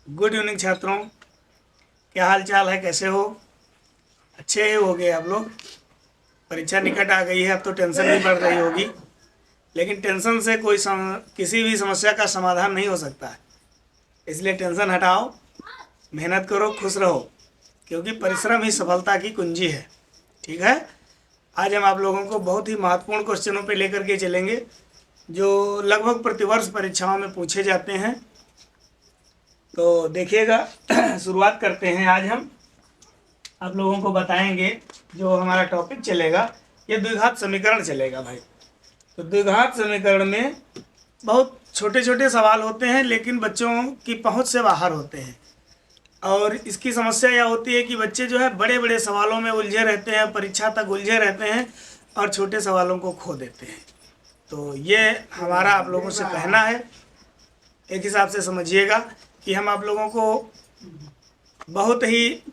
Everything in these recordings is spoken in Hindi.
गुड इवनिंग छात्रों, क्या हाल चाल है? कैसे हो? अच्छे हो गए आप लोग? परीक्षा निकट आ गई है, अब तो टेंशन भी बढ़ रही होगी। लेकिन टेंशन से किसी भी समस्या का समाधान नहीं हो सकता है। इसलिए टेंशन हटाओ, मेहनत करो, खुश रहो, क्योंकि परिश्रम ही सफलता की कुंजी है। ठीक है। आज हम आप लोगों को बहुत ही महत्वपूर्ण क्वेश्चनों पे लेकर के चलेंगे, जो लगभग प्रतिवर्ष परीक्षाओं में पूछे जाते हैं। तो देखिएगा, शुरुआत करते हैं। आज हम आप लोगों को बताएंगे, जो हमारा टॉपिक चलेगा ये द्विघात समीकरण चलेगा भाई। तो द्विघात समीकरण में बहुत छोटे छोटे सवाल होते हैं, लेकिन बच्चों की पहुंच से बाहर होते हैं। और इसकी समस्या यह होती है कि बच्चे जो है बड़े बड़े सवालों में उलझे रहते हैं, परीक्षा तक उलझे रहते हैं और छोटे सवालों को खो देते हैं। तो ये हमारा आप लोगों से कहना है, एक हिसाब से समझिएगा कि हम आप लोगों को बहुत ही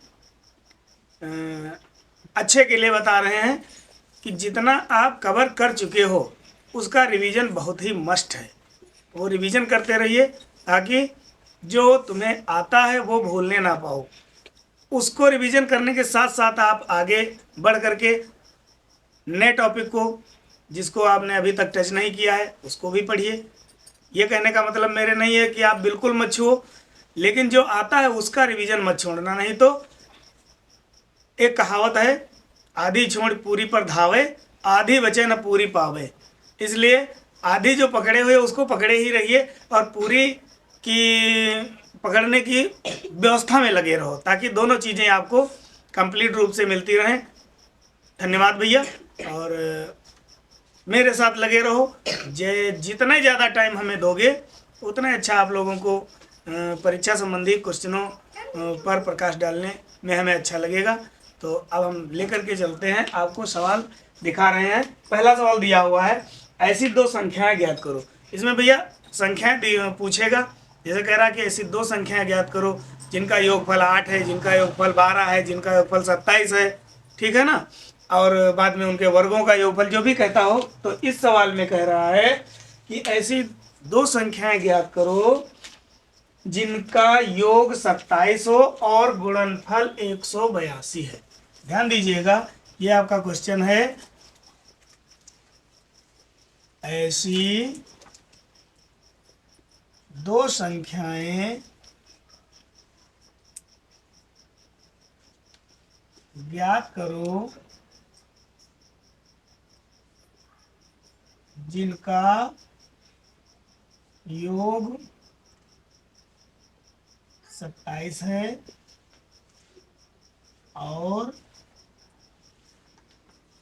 अच्छे के लिए बता रहे हैं कि जितना आप कवर कर चुके हो उसका रिवीजन बहुत ही मस्ट है। वो रिवीजन करते रहिए ताकि जो तुम्हें आता है वो भूलने ना पाओ। उसको रिवीजन करने के साथ साथ आप आगे बढ़ करके नए टॉपिक को, जिसको आपने अभी तक टच नहीं किया है, उसको भी पढ़िए। ये कहने का मतलब मेरे नहीं है कि आप बिल्कुल मत छुओ, लेकिन जो आता है उसका रिवीजन मत छोड़ना। नहीं तो एक कहावत है, आधी छोड़ पूरी पर धावे, आधी बचे न पूरी पावे। इसलिए आधी जो पकड़े हुए उसको पकड़े ही रहिए और पूरी की पकड़ने की व्यवस्था में लगे रहो, ताकि दोनों चीज़ें आपको कंप्लीट रूप से मिलती रहें। धन्यवाद भैया। और मेरे साथ लगे रहो। जितना ज़्यादा टाइम हमें दोगे उतना अच्छा आप लोगों को परीक्षा संबंधी क्वेश्चनों पर प्रकाश डालने में हमें अच्छा लगेगा। तो अब हम लेकर के चलते हैं, आपको सवाल दिखा रहे हैं। पहला सवाल दिया हुआ है, ऐसी दो संख्याएं ज्ञात करो। इसमें भैया संख्याएं पूछेगा, जैसे कह रहा है कि ऐसी दो संख्याएं ज्ञात करो जिनका योगफल 8 है, जिनका योगफल 12 है, जिनका योगफल 27 है। ठीक है ना। और बाद में उनके वर्गों का योगफल जो भी कहता हो। तो इस सवाल में कह रहा है कि ऐसी दो संख्याएं ज्ञात करो जिनका योग 27 हो और गुणनफल 182 है। ध्यान दीजिएगा, ये आपका क्वेश्चन है। ऐसी दो संख्याएं ज्ञात करो जिनका योग 27 है और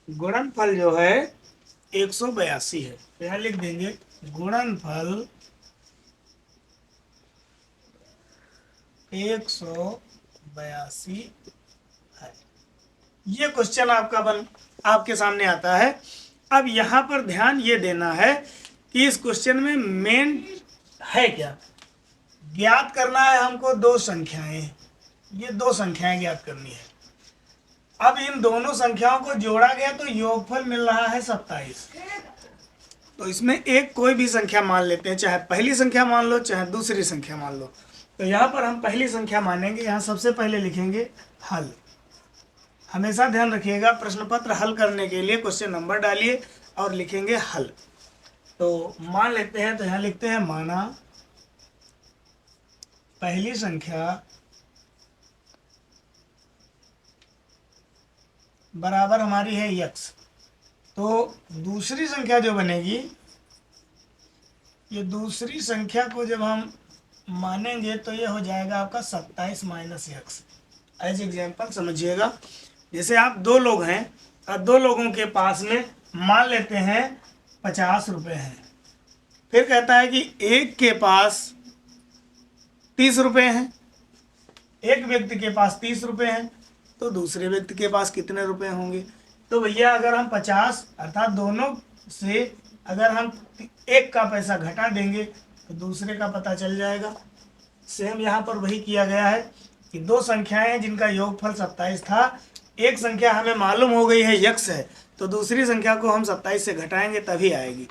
गुणनफल जो है 182 है। तो यहाँ लिख देंगे गुणनफल 182 है। ये क्वेश्चन आपके सामने आता है। अब यहाँ पर ध्यान ये देना है कि इस क्वेश्चन में मेन है क्या। ज्ञात करना है हमको दो संख्याएं, ये दो संख्याएं ज्ञात करनी है। अब इन दोनों संख्याओं को जोड़ा गया तो योगफल मिल रहा है 27। तो इसमें एक कोई भी संख्या मान लेते हैं, चाहे पहली संख्या मान लो चाहे दूसरी संख्या मान लो। तो यहाँ पर हम पहली संख्या मानेंगे। यहाँ सबसे पहले लिखेंगे हल। हमेशा ध्यान रखिएगा, प्रश्न पत्र हल करने के लिए क्वेश्चन नंबर डालिए और लिखेंगे हल। तो मान लेते हैं, तो यहाँ लिखते हैं माना पहली संख्या बराबर हमारी है x। तो दूसरी संख्या जो बनेगी, ये दूसरी संख्या को जब हम मानेंगे तो ये हो जाएगा आपका 27 माइनस x। एज एग्जाम्पल समझिएगा, जैसे आप दो लोग हैं और दो लोगों के पास में मान लेते हैं 50 रुपये हैं। फिर कहता है कि एक के पास 30 रुपये हैं, एक व्यक्ति के पास 30 रुपये हैं, तो दूसरे व्यक्ति के पास कितने रुपए होंगे। तो भैया अगर हम 50 अर्थात दोनों से अगर हम एक का पैसा घटा देंगे तो दूसरे का पता चल जाएगा। सेम यहाँ पर वही किया गया है कि दो संख्याएं जिनका योगफल 27 था, एक संख्या हमें मालूम हो गई है x है, तो दूसरी संख्या को हम 27 से घटाएंगे तभी आएगी।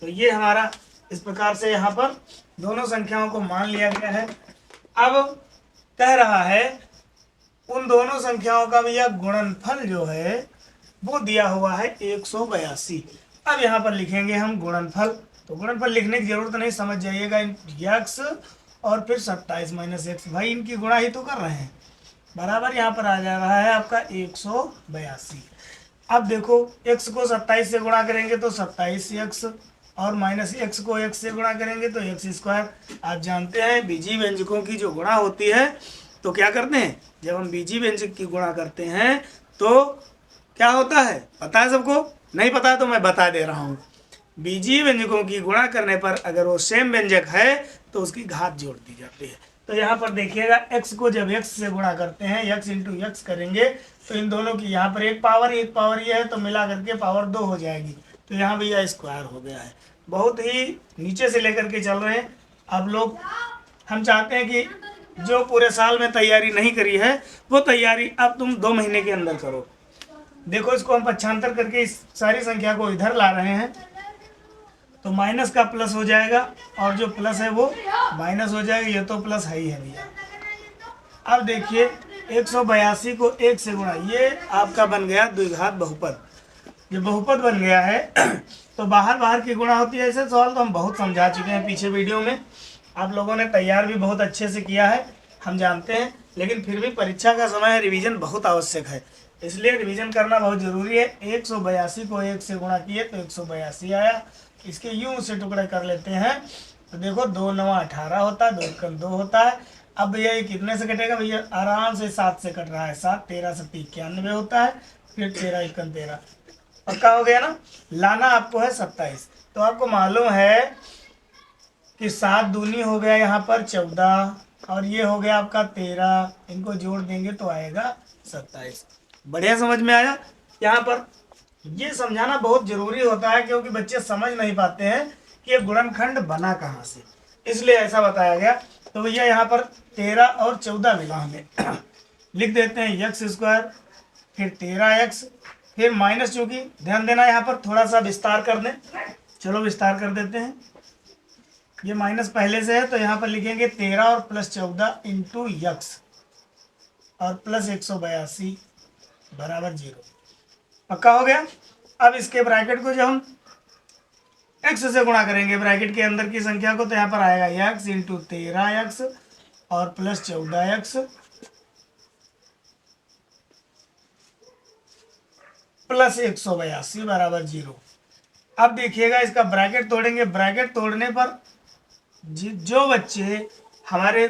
तो ये हमारा इस प्रकार से यहाँ पर दोनों संख्याओं को मान लिया गया है। अब कह रहा है उन दोनों संख्याओं का भैया गुणनफल जो है वो दिया हुआ है 182। अब यहाँ पर लिखेंगे हम गुणनफल। तो गुणनफल लिखने की जरूरत नहीं, समझ जाइएगा x और फिर 27 माइनस एक्स, भाई इनकी गुणा ही तो कर रहे हैं, बराबर यहाँ पर आ जा रहा है आपका 182। अब देखो x को 27 से गुणा करेंगे तो 27x और माइनस x को x से गुणा करेंगे तो x स्क्वायर। आप जानते हैं बीजीय व्यंजकों की जो गुणा होती है तो क्या करते हैं, जब हम बीजीय व्यंजक की गुणा करते हैं तो क्या होता है, पता है सबको? नहीं पता है तो मैं बता दे रहा हूँ। बीजीय व्यंजकों की गुणा करने पर अगर वो सेम व्यंजक है तो उसकी घात जोड़ दी जाती है। तो यहाँ पर देखिएगा x को जब x से गुणा करते हैं, x इंटू x करेंगे तो इन दोनों की यहाँ पर एक पावर ये है तो मिला करके पावर 2 हो जाएगी। तो यहाँ भैया स्क्वायर हो गया है। बहुत ही नीचे से लेकर के चल रहे हैं आप लोग। हम चाहते हैं कि जो पूरे साल में तैयारी नहीं करी है वो तैयारी अब तुम 2 महीने के अंदर करो। देखो इसको हम पक्षांतर करके इस सारी संख्या को इधर ला रहे हैं तो माइनस का प्लस हो जाएगा और जो प्लस है वो माइनस हो जाएगा, ये तो प्लस है ही है भैया। अब देखिए 182 को 1 से गुणा, ये आपका बन गया द्विघात बहुपद। ये बहुपद बन गया है तो बाहर की गुणा होती है। ऐसे सवाल तो हम बहुत समझा चुके हैं पीछे वीडियो में, आप लोगों ने तैयार भी बहुत अच्छे से किया है, हम जानते हैं। लेकिन फिर भी परीक्षा का समय है, रिवीजन बहुत आवश्यक है, इसलिए रिवीजन करना बहुत ज़रूरी है। 182 को 1 से गुणा किए तो 182 आया। इसके यूं से टुकड़े कर लेते हैं तो देखो 2 9 18 होता है, 2 एकम 2 होता है। अब भैया ये कितने से कटेगा भैया, आराम से 7 से कट रहा है, 7 13 से 91 होता है, फिर 13 एकम 13, पक्का हो गया ना। लाना आपको है 27। तो आपको मालूम है कि 7 दूनी हो गया यहाँ पर 14 और ये हो गया आपका 13, इनको जोड़ देंगे तो आएगा 27। बढ़िया समझ में आया। यहाँ पर ये समझाना बहुत जरूरी होता है क्योंकि बच्चे समझ नहीं पाते हैं कि ये गुणनखंड बना कहाँ से, इसलिए ऐसा बताया गया। तो भैया यहाँ पर 13 और 14 मिला हमें लिख देते हैं एक्स स्क्वायर, फिर 13x, फिर माइनस, चूंकि ध्यान देना यहाँ पर थोड़ा सा विस्तार कर दें, चलो विस्तार कर देते हैं। ये माइनस पहले से है तो यहाँ पर लिखेंगे 13 और प्लस 14 इंटू एक्स और प्लस 182 बराबर 0, पक्का हो गया। अब इसके ब्रैकेट को जब हम x से गुणा करेंगे ब्रैकेट के अंदर की संख्या को तो यहाँ पर आएगा x इंटू 13x और प्लस 14x प्लस 182 बराबर 0। अब देखिएगा इसका ब्रैकेट तोड़ेंगे, ब्रैकेट तोड़ने पर जो बच्चे हमारे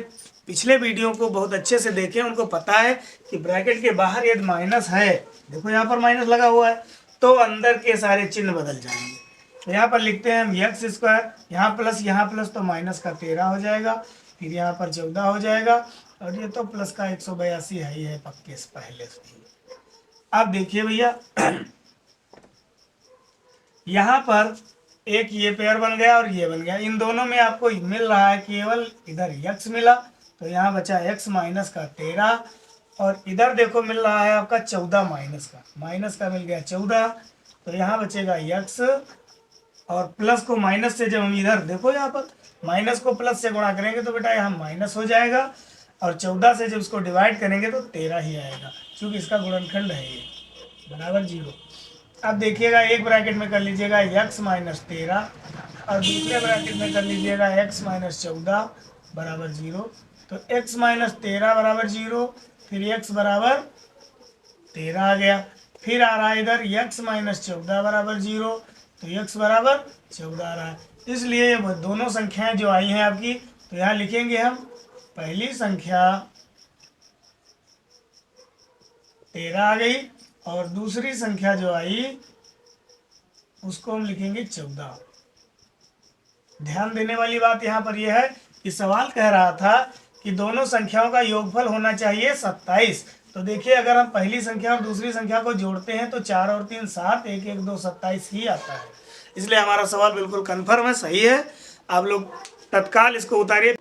पिछले वीडियो को बहुत अच्छे से देखें उनको पता है कि ब्रैकेट के बाहर यदि माइनस है, देखो यहाँ पर माइनस लगा हुआ है, तो अंदर के सारे चिन्ह बदल जाएंगे। तो यहाँ पर लिखते हैं हम एक्स स्क्वायर, यहाँ प्लस तो माइनस का 13 हो जाएगा, फिर यहाँ पर 14 हो जाएगा और ये तो प्लस का 182 है ही है पक्के से पहले से ही। अब देखिए भैया यहाँ पर एक ये पेयर बन गया और ये बन गया, इन दोनों में आपको मिल रहा है केवल इधर x मिला तो यहाँ बचा x माइनस का 13 और इधर देखो मिल रहा है आपका 14 माइनस का मिल गया 14, तो यहाँ बचेगा x और प्लस को माइनस से जब हम इधर देखो यहाँ पर माइनस को प्लस से गुणा करेंगे तो बेटा यहाँ माइनस हो जाएगा और 14 से जब इसको डिवाइड करेंगे तो 13 ही आएगा क्योंकि इसका गुणनखंड है ये बराबर 0। अब देखिएगा एक ब्रैकेट में कर लीजिएगा x माइनस 13 और दूसरे ब्रैकेट में कर लीजिएगा x माइनस 14 बराबर 0। तो x माइनस 13 बराबर 0, फिर x बराबर 13 आ गया, फिर आ रहा है इधर x माइनस 14 बराबर 0, तो x बराबर 14 आ रहा है। इसलिए वो दोनों संख्याएं जो आई हैं आपकी, तो यहाँ लिखेंगे हम पहली संख्या 13 आ गई और दूसरी संख्या जो आई उसको हम लिखेंगे 14। ध्यान देने वाली बात यहाँ पर यह है कि सवाल कह रहा था कि दोनों संख्याओं का योगफल होना चाहिए 27। तो देखिए अगर हम पहली संख्या और दूसरी संख्या को जोड़ते हैं तो 4 और 3 7, 1 1 2 27 ही आता है। इसलिए हमारा सवाल बिल्कुल कन्फर्म है, सही है। आप लोग तत्काल इसको उतारिए।